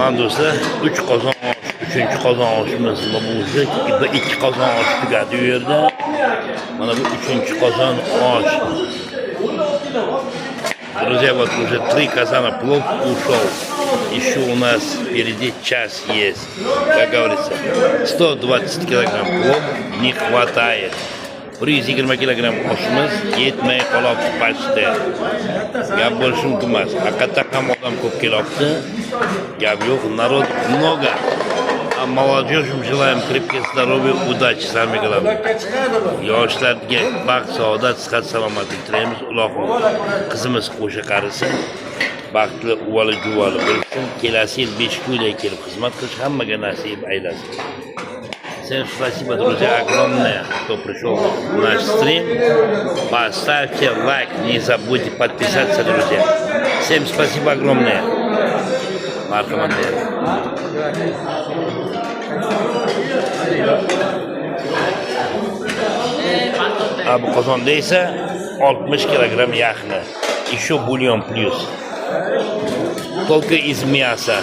Mana do'stlar 3 qozon osh, 3-chi qozon oshimiz bo'lsa, 2 qozon osh tugadi u yerda. Mana bu 3-chi qozon osh. Друзья, вот уже 3 казана плов ушел. Еще у нас впереди час есть. Как говорится, 120 килограмм плов не хватает. 120 килограмм oshimiz yetmay qolyapti pastda. Gap bo'lishi mumkin emas. Haqiqatan ham odam ko'p kelyapti. Gap yo'q, narod много. А молодежям желаем крепких здоровья, удачи, сами главное. Yoshlarga baxt, saodat, sihat, salomatlik tilaymiz. Ilohim qizimiz qo'sha qarisa, baxtli uvali juvali bo'lsin. Kelasi yil 5 kunday kelib xizmat qilish hammaga nasib aylasin. Всем спасибо, друзья, огромное, кто пришел в наш стрим. Поставьте лайк, не забудьте подписаться, друзья. Всем спасибо огромное. Marhamat. Bu qozonda esa 60 kilogramm yaxna. Еще бульон плюс. Только из мяса.